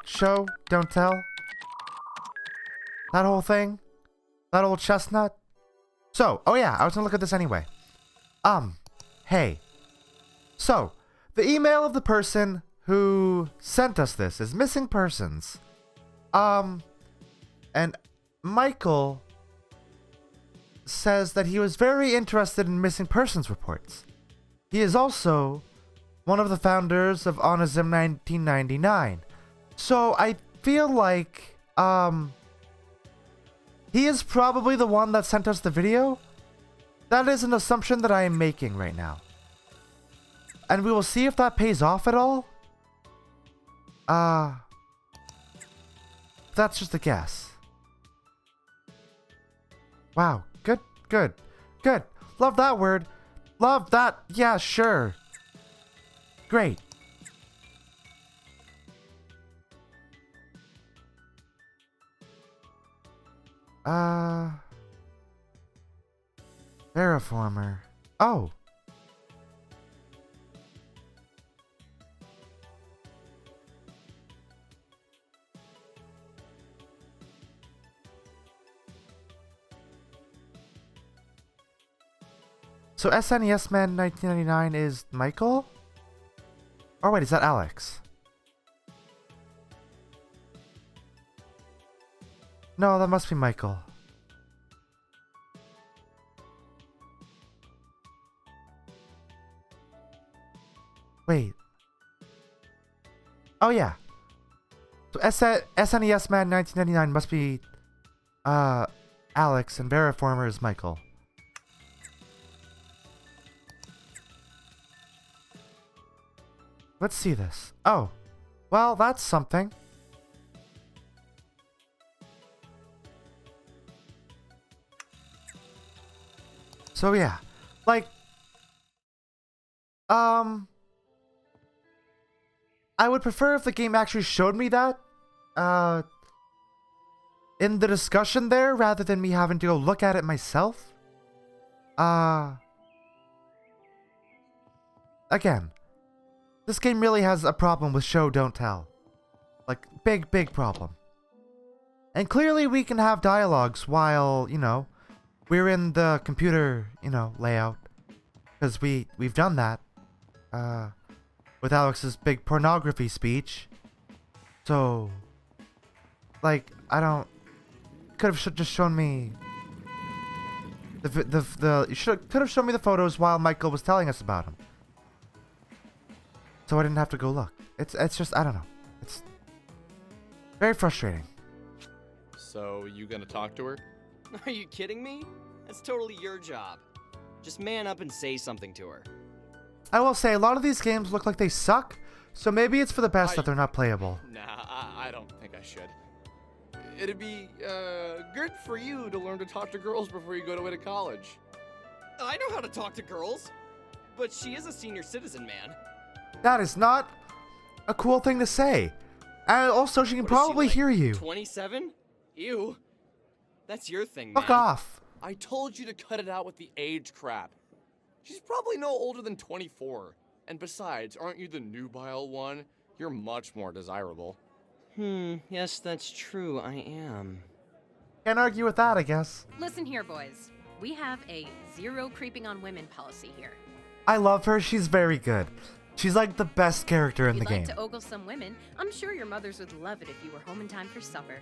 show, don't tell. That whole thing. That old chestnut. So, oh yeah, I was gonna look at this anyway. Hey. So, the email of the person who sent us this is missing persons. And Michael says that he was very interested in missing persons reports. He is also one of the founders of Onism 1999. So I feel like, he is probably the one that sent us the video. That is an assumption that I am making right now. And we will see if that pays off at all. That's just a guess. Wow. Good, good, good. Love that word. Love that. Yeah, sure. Great. Terraformer. Oh. So SNES Man 1999 is Michael? Oh wait, is that Alex? No, that must be Michael. Wait. Oh yeah. So SNES Man 1999 must be Alex and Terraformer is Michael. Let's see this. Oh. Well, that's something. So yeah. Like I would prefer if the game actually showed me that in the discussion there rather than me having to go look at it myself. Again, this game really has a problem with show don't tell. Like big problem. And clearly we can have dialogues while, we're in the computer, layout. Cuz we've done that. With Alex's big pornography speech. So, like, I don't... Could have just shown me... Could have shown me the photos while Michael was telling us about them. So I didn't have to go look. It's just, I don't know. It's very frustrating. So, you gonna talk to her? Are you kidding me? That's totally your job. Just man up and say something to her. I will say, a lot of these games look like they suck, so maybe it's for the best that they're not playable. Nah, I don't think I should. It'd be, good for you to learn to talk to girls before you go away to college. I know how to talk to girls, but she is a senior citizen, man. That is not a cool thing to say. And also, she can probably hear you. 27? Ew. That's your thing, man. Fuck off. I told you to cut it out with the age crap. She's probably no older than 24. And besides, aren't you the nubile one? You're much more desirable. Yes, that's true, I am. Can't argue with that, I guess. Listen here, boys. We have a zero creeping on women policy here. I love her, she's very good. She's like the best character in the game. If you'd like to ogle some women, I'm sure your mothers would love it if you were home in time for supper.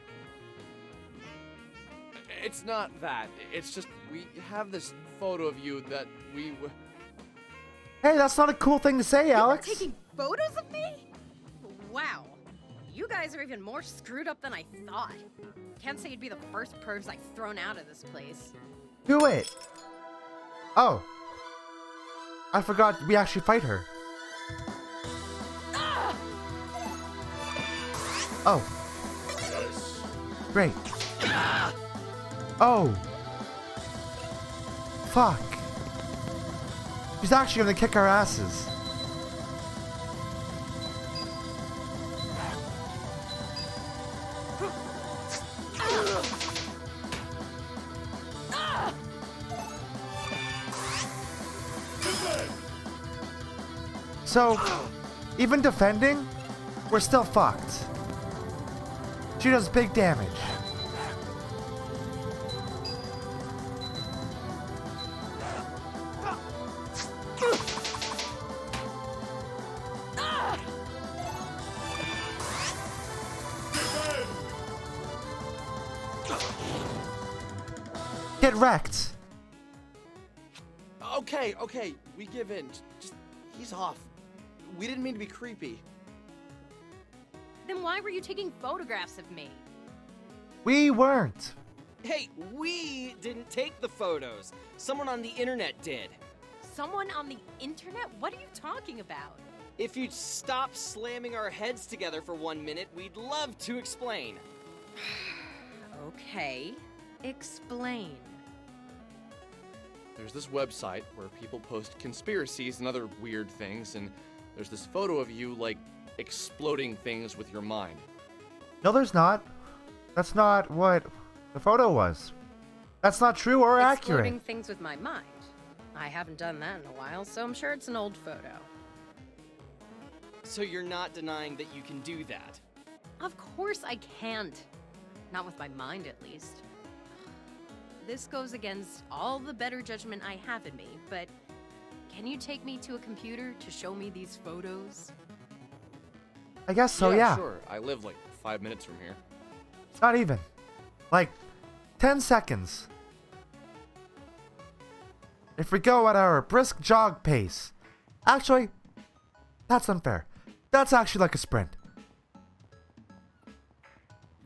It's not that. It's just we have this photo of you that we... Hey, that's not a cool thing to say, Alex. You're taking photos of me? Wow. You guys are even more screwed up than I thought. Can't say you'd be the first pervs I've thrown out of this place. Do it. Oh. I forgot we actually fight her. Ah! Oh. Great. Oh. Fuck. She's actually gonna kick our asses. So, even defending, we're still fucked. She does big damage. Get wrecked. Okay, we give in. Just he's off. We didn't mean to be creepy. Then why were you taking photographs of me? We weren't. Hey, we didn't take the photos. Someone on the internet did. Someone on the internet? What are you talking about? If you'd stop slamming our heads together for 1 minute, we'd love to explain. Okay, explain. There's this website where people post conspiracies and other weird things, and there's this photo of you, like, exploding things with your mind. No, there's not. That's not what the photo was. That's not true or Exploding accurate. things with my mind. I haven't done that in a while, so I'm sure it's an old photo. So you're not denying that you can do that? Of course I can't. Not with my mind, at least. This goes against all the better judgment I have in me, but can you take me to a computer to show me these photos? I guess so, yeah. Sure. I live like 5 minutes from here. Not even. Like, 10 seconds. If we go at our brisk jog pace. Actually, that's unfair. That's actually like a sprint.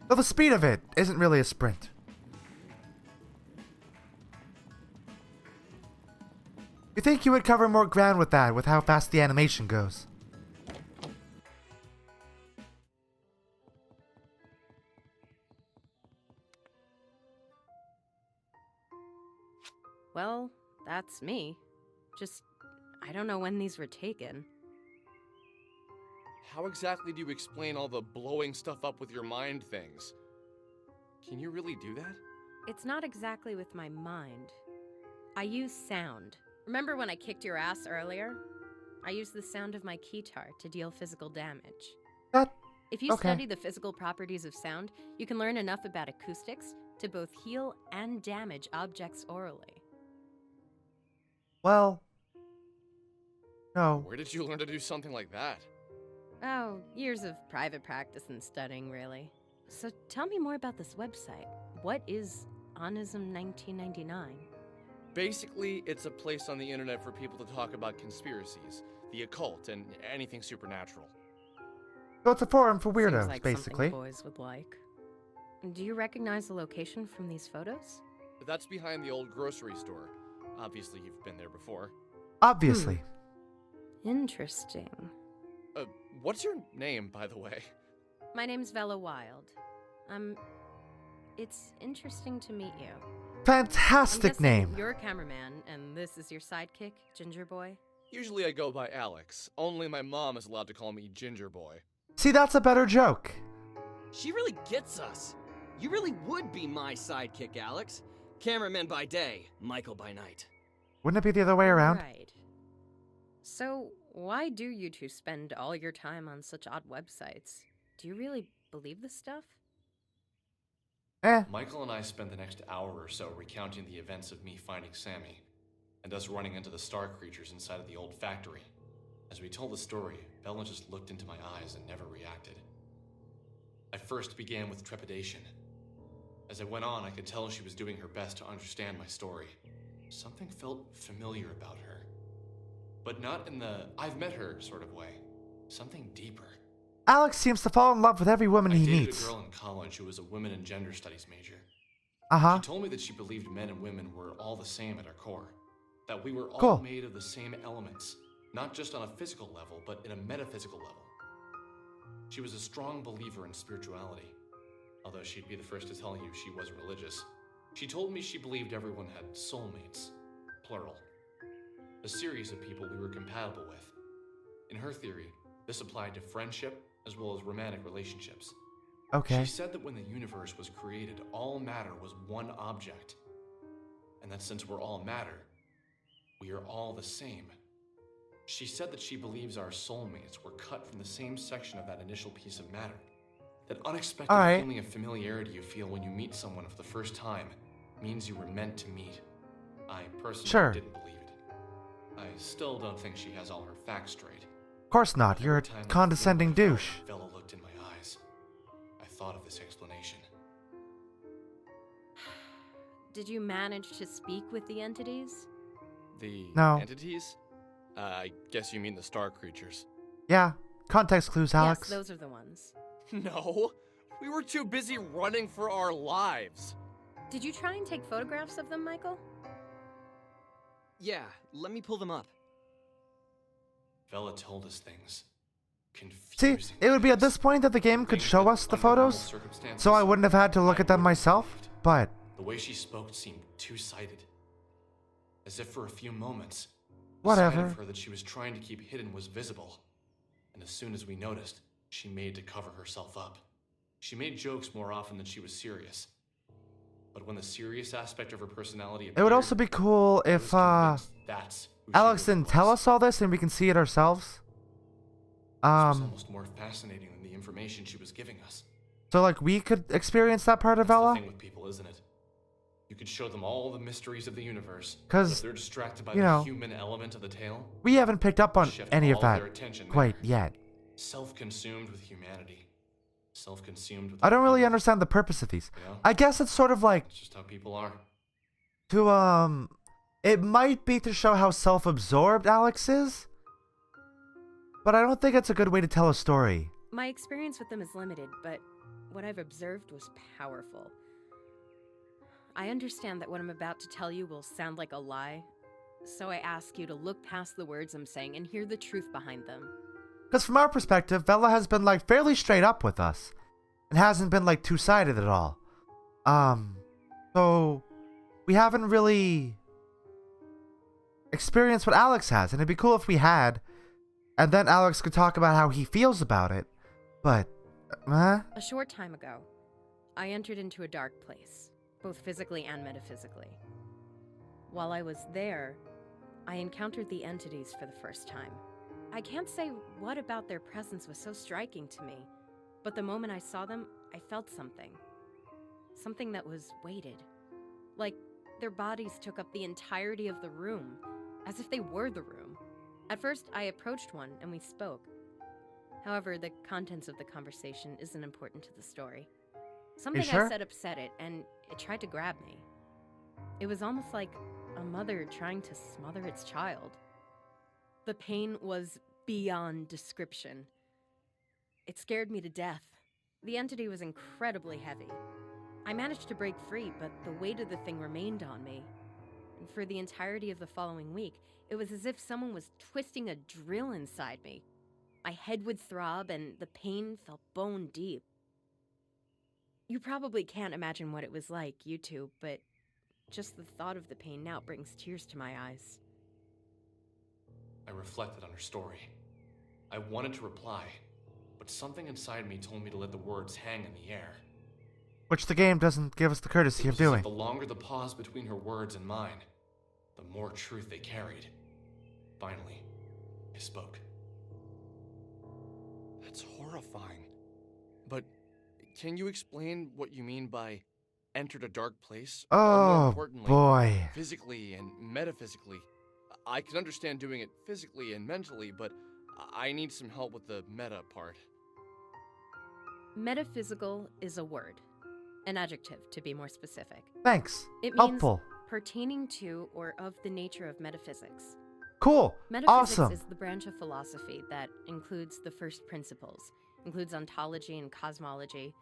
Though the speed of it isn't really a sprint. You think you would cover more ground with that, with how fast the animation goes? Well, that's me. Just, I don't know when these were taken. How exactly do you explain all the blowing stuff up with your mind things? Can you really do that? It's not exactly with my mind. I use sound. Remember when I kicked your ass earlier? I used the sound of my keytar to deal physical damage. That... If you Okay. study the physical properties of sound, you can learn enough about acoustics to both heal and damage objects orally. Well... No. Where did you learn to do something like that? Oh, years of private practice and studying, really. So tell me more about this website. What is Onism 1999? Basically, it's a place on the internet for people to talk about conspiracies, the occult, and anything supernatural. So it's a forum for Seems weirdos, like basically. something boys would like. Do you recognize the location from these photos? That's behind the old grocery store. Obviously, you've been there before. Obviously. Interesting. What's your name, by the way? My name's Vella Wild. It's interesting to meet you. I'm Fantastic guessing name. You're a cameraman, and this is your sidekick, Ginger Boy? Usually I go by Alex. Only my mom is allowed to call me Ginger Boy. See, that's a better joke. She really gets us. You really would be my sidekick, Alex. Cameraman by day, Michael by night. Wouldn't it be the other way around? Right. So, why do you two spend all your time on such odd websites? Do you really believe this stuff? Michael and I spent the next hour or so recounting the events of me finding Sammy, and us running into the star creatures inside of the old factory. As we told the story, Bella just looked into my eyes and never reacted. I first began with trepidation. As I went on, I could tell she was doing her best to understand my story. Something felt familiar about her. But not in the I've met her sort of way. Something deeper. Alex seems to fall in love with every woman I he dated meets. a girl in college who was a women and gender studies major. Uh-huh. She told me that she believed men and women were all the same at our core. That we were all Cool. made of the same elements, not just on a physical level, but in a metaphysical level. She was a strong believer in spirituality, although she'd be the first to tell you she wasn't religious. She told me she believed everyone had soulmates, plural. A series of people we were compatible with. In her theory, this applied to friendship as well as romantic relationships. Okay. She said that when the universe was created, all matter was one object. And that since we're all matter, we are all the same. She said that she believes our soulmates were cut from the same section of that initial piece of matter. That unexpected Alright. feeling of familiarity you feel when you meet someone for the first time means you were meant to meet. I personally didn't believe it. I still don't think she has all her facts straight. Of course not. You're a Every time I condescending think about douche. how Vella looked in my eyes, I thought of this explanation. Did you manage to speak with the entities? The No. entities? I guess you mean the star creatures. Yeah. Context clues, Alex. Yes, those are the ones. No, we were too busy running for our lives. Did you try and take photographs of them, Michael? Yeah, let me pull them up. Vella told us things. See, Confusing it would be at things. this point that the game could Things show that us the under normal photos, circumstances, so I wouldn't have had to look at them wouldn't have myself, believed. but The way she spoke seemed two-sided. As if for a few moments, the Whatever. side of her that she was trying to keep hidden was visible. And as soon as we noticed, she made to cover herself up. She made jokes more often than she was serious. But when the serious aspect of her personality appeared, it would also be cool I was if convinced that's who she Alex really didn't tell was. us all this and we can see it ourselves. This was almost more fascinating than the information she was giving us. So like we could experience that part of That's the Ella? thing with people, isn't it? You could show them all the mysteries of the universe, 'Cause, but if they're distracted by you the know, human element of the tale, We haven't picked up on shift any of all that their attention quite there. yet. Self-consumed with humanity, self-consumed with. I don't really people. understand the purpose of these. You know? I guess it's sort of like It's just how people are. to it might be to show how self-absorbed Alex is, but I don't think it's a good way to tell a story. My experience with them is limited, but what I've observed was powerful. I understand that what I'm about to tell you will sound like a lie, so I ask you to look past the words I'm saying and hear the truth behind them. Because from our perspective, Vella has been like fairly straight up with us, and hasn't been like two-sided at all. So we haven't really experienced what Alex has, and it'd be cool if we had, and then Alex could talk about how he feels about it. But, A short time ago, I entered into a dark place, both physically and metaphysically. While I was there, I encountered the entities for the first time. I can't say what about their presence was so striking to me, but the moment I saw them, I felt something. Something that was weighted. Like their bodies took up the entirety of the room, as if they were the room. At first, I approached one and we spoke. However, the contents of the conversation isn't important to the story. Something sure? I said upset it, and it tried to grab me. It was almost like a mother trying to smother its child. The pain was beyond description. It scared me to death. The entity was incredibly heavy. I managed to break free, but the weight of the thing remained on me. And for the entirety of the following week, it was as if someone was twisting a drill inside me. My head would throb, and the pain felt bone deep. You probably can't imagine what it was like, you two, but just the thought of the pain now brings tears to my eyes. I reflected on her story. I wanted to reply, but something inside me told me to let the words hang in the air. which the game doesn't give us the courtesy It of was as if doing. the longer the pause between her words and mine, the more truth they carried. Finally, I spoke. That's horrifying. But can you explain what you mean by entered a dark place? Or more Oh, importantly, boy. physically and metaphysically. I can understand doing it physically and mentally, but I need some help with the meta part. Metaphysical is a word. An adjective, to be more specific. Thanks. It means Helpful. pertaining to or of the nature of metaphysics. Cool. Metaphysics Awesome. is the branch of philosophy that includes the first principles, includes ontology and cosmology,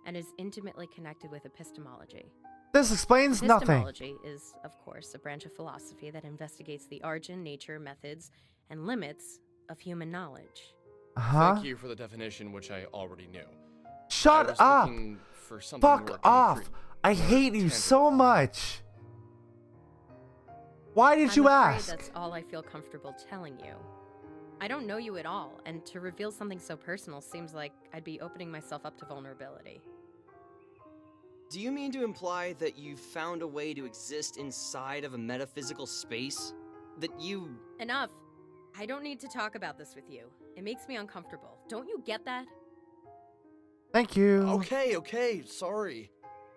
and is intimately connected with epistemology. This explains nothing. Epistemology is, of course, a branch of philosophy that investigates the origin, nature, methods, and limits of human knowledge. Uh-huh. Thank you for the definition, which I already knew. I Shut was up. looking for something more Fuck off. concrete, I more hate you tangible. so much. Why did I'm you afraid ask? that's all I feel comfortable telling you. I don't know you at all, and to reveal something so personal seems like I'd be opening myself up to vulnerability. Do you mean to imply that you found a way to exist inside of a metaphysical space? That you... Enough. I don't need to talk about this with you. It makes me uncomfortable. Don't you get that? Thank you. Okay, sorry.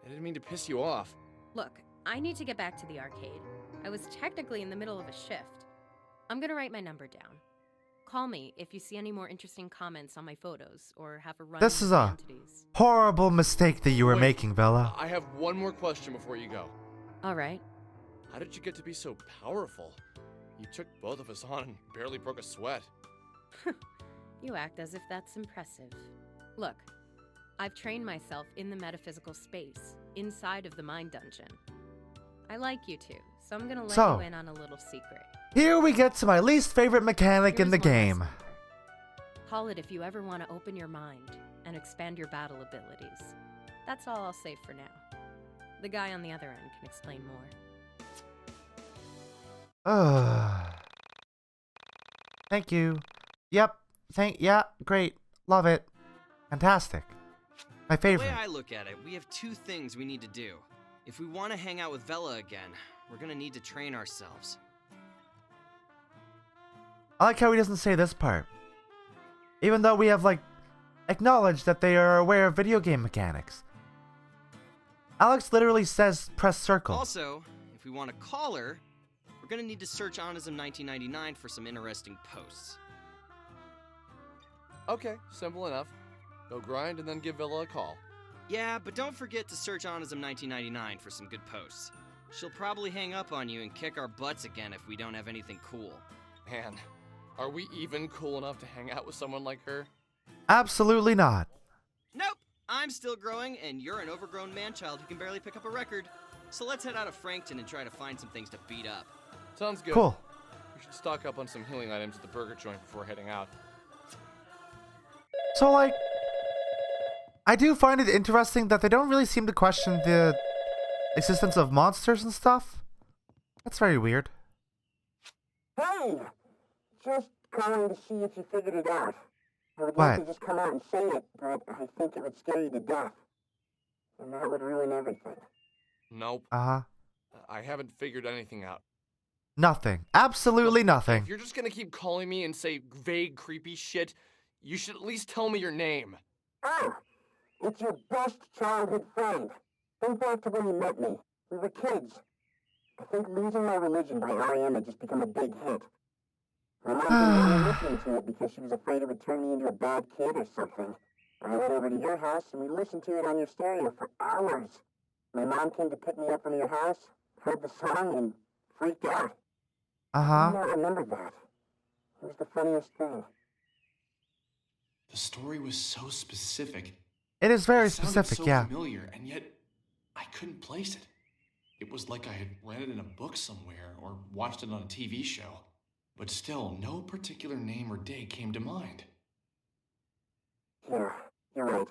I didn't mean to piss you off. Look, I need to get back to the arcade. I was technically in the middle of a shift. I'm gonna write my number down. Call me if you see any more interesting comments on my photos or have a run This with is the a entities. horrible mistake that you were Wait, making, Vella. I have one more question before you go. All right. How did you get to be so powerful? You took both of us on and barely broke a sweat. You act as if that's impressive. Look, I've trained myself in the metaphysical space, inside of the mind dungeon. I like you two, so I'm gonna let So, you in on a little secret. Here we get to my least favorite mechanic in Here's the one last game. number. Call it if you ever want to open your mind and expand your battle abilities. That's all I'll say for now. The guy on the other end can explain more. Thank you. Yep. Yeah, great. Love it. Fantastic. My The way favorite. I look at it, we have two things we need to do. If we want to hang out with Vella again, we're gonna need to train ourselves. I like how he doesn't say this part. Even though we have, like, acknowledged that they are aware of video game mechanics. Alex literally says press circle. Also, if we want to call her, we're gonna need to search Onism 1999 for some interesting posts. Okay, simple enough. Go grind and then give Villa a call. Yeah, but don't forget to search Onism 1999 for some good posts. She'll probably hang up on you and kick our butts again if we don't have anything cool. Man, are we even cool enough to hang out with someone like her? Absolutely not. Nope! I'm still growing, and you're an overgrown man-child who can barely pick up a record. So let's head out of Frankton and try to find some things to beat up. Sounds good. Cool. We should stock up on some healing items at the burger joint before heading out. So, like, I do find it interesting that they don't really seem to question the existence of monsters and stuff. That's very weird. Hey! Just calling to see if you figured it out. I would What? like to just come out and say it, but I think it would scare you to death. And that would ruin everything. Nope. Uh-huh. I haven't figured anything out. Nothing. Absolutely nothing. If you're just gonna keep calling me and say vague, creepy shit, you should at least tell me your name. Oh! It's your best childhood friend. Think back to when you met me. We were kids. I think Losing My Religion by R.E.M. had just become a big hit. My mom didn't want me listening to it because she was afraid it would turn me into a bad kid or something. I went over to your house and we listened to it on your stereo for hours. My mom came to pick me up from your house, heard the song, and freaked out. Uh-huh. I remember that. It was the funniest thing. The story was so specific. It is very It sounded specific, so yeah. familiar, and yet I couldn't place it. It was like I had read it in a book somewhere or watched it on a TV show. But still, no particular name or day came to mind. Yeah, you're right.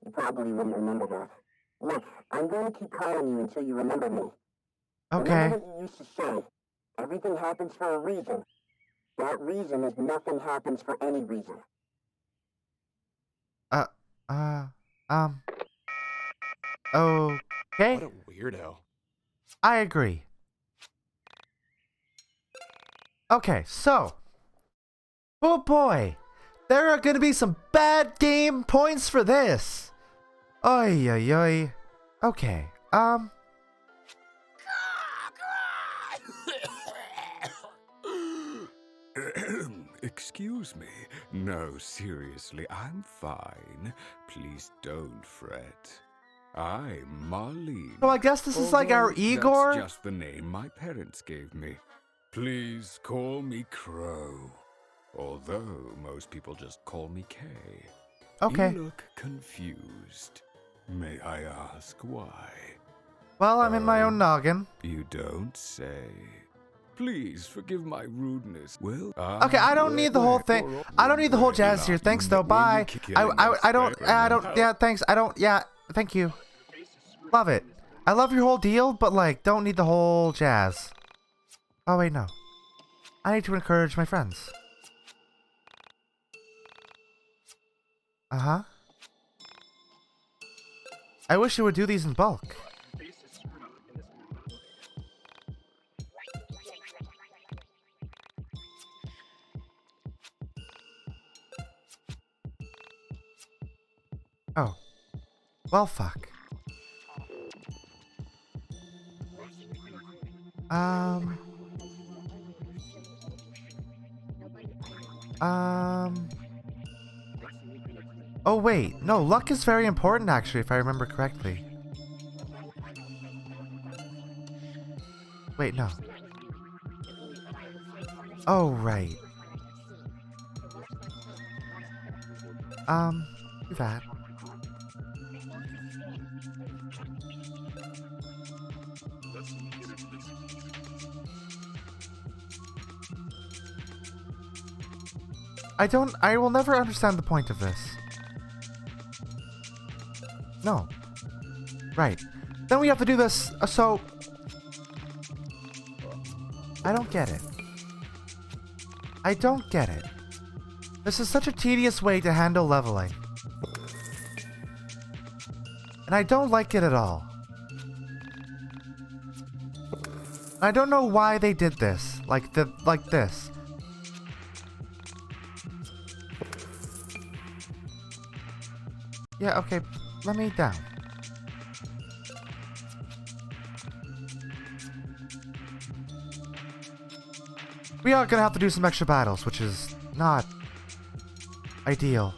You probably wouldn't remember that. Look, I'm going to keep calling you until you remember me. Okay. Remember what you used to say. Everything happens for a reason. That reason is nothing happens for any reason. Okay. What a weirdo. I agree. Okay, so. Oh boy. There are gonna be some bad game points for this. Oy, oy, oy. Okay, Excuse me. No, seriously, I'm fine. Please don't fret. I'm Marlene. So I guess this is like our Although Igor? That's just the name my parents gave me. Please call me Crow. Although most people just call me Kay. Okay. You look confused. May I ask why? Well, I'm in my own noggin. You don't say. Please forgive my rudeness. Well, Okay, I don't need the whole thing. I don't need the whole jazz here. Thanks though. Bye. I don't. Yeah, thanks. I don't. Yeah, thank you. Love it. I love your whole deal, but like, don't need the whole jazz. Oh wait, no. I need to encourage my friends. Uh-huh. I wish you would do these in bulk. Oh. Well, fuck. Oh, wait. No, luck is very important, actually, if I remember correctly. Wait, no. Oh, right. Do that. I will never understand the point of this. No. Right. Then we have to do this, so... I don't get it. I don't get it. This is such a tedious way to handle leveling. And I don't like it at all. I don't know why they did this. Like this. Yeah, okay. Let me down. We are gonna have to do some extra battles, which is not ideal.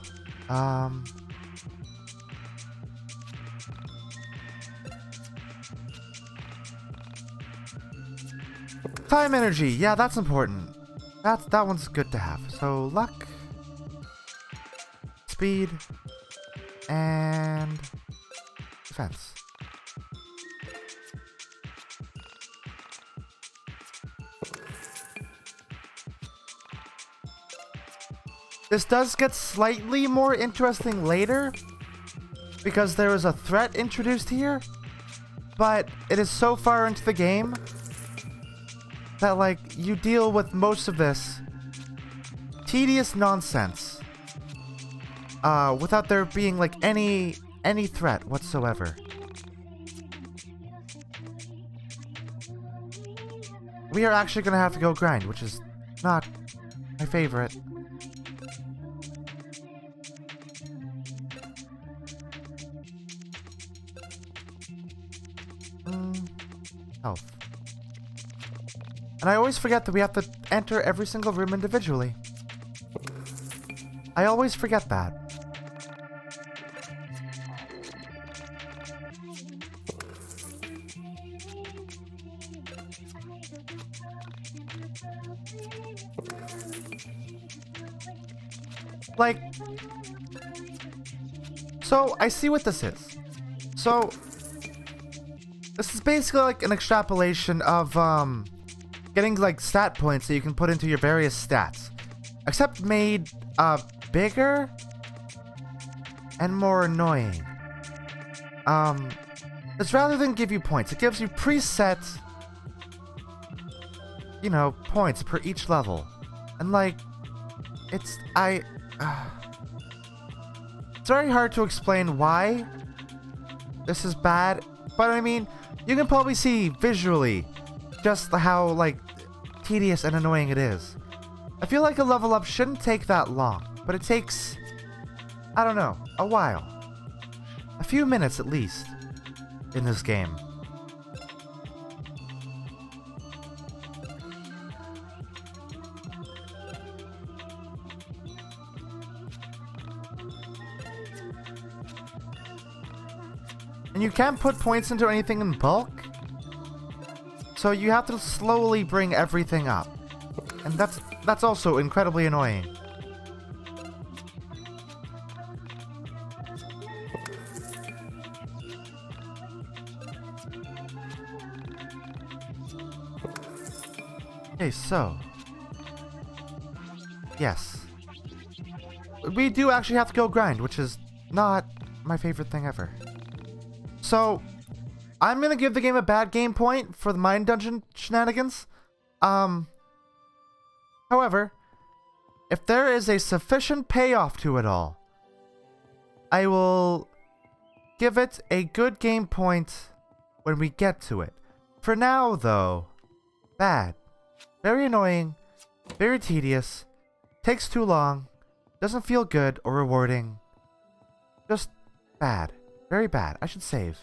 Time energy. Yeah, that's important. That one's good to have. So luck, speed, and defense. This does get slightly more interesting later because there is a threat introduced here, but it is so far into the game that, like, you deal with most of this tedious nonsense without there being, like, any threat whatsoever. We are actually gonna have to go grind, which is not my favorite. Health. And I always forget that we have to enter every single room individually. I always forget that. Like, so I see what this is. So this is basically like an extrapolation of getting like stat points that you can put into your various stats, except made bigger and more annoying. It's rather than give you points, it gives you preset, you know, points per each level, and like it's very hard to explain why this is bad, but I mean, you can probably see visually just how, like, tedious and annoying it is. I feel like a level up shouldn't take that long, but it takes, I don't know, a while. A few minutes at least in this game. And you can't put points into anything in bulk, so you have to slowly bring everything up. And that's also incredibly annoying. Okay, so yes. We do actually have to go grind, which is not my favorite thing ever. So, I'm gonna give the game a bad game point for the mine dungeon shenanigans. However, if there is a sufficient payoff to it all, I will give it a good game point when we get to it. For now, though, bad. Very annoying, very tedious, takes too long, doesn't feel good or rewarding. Just Bad. Very bad. I should save.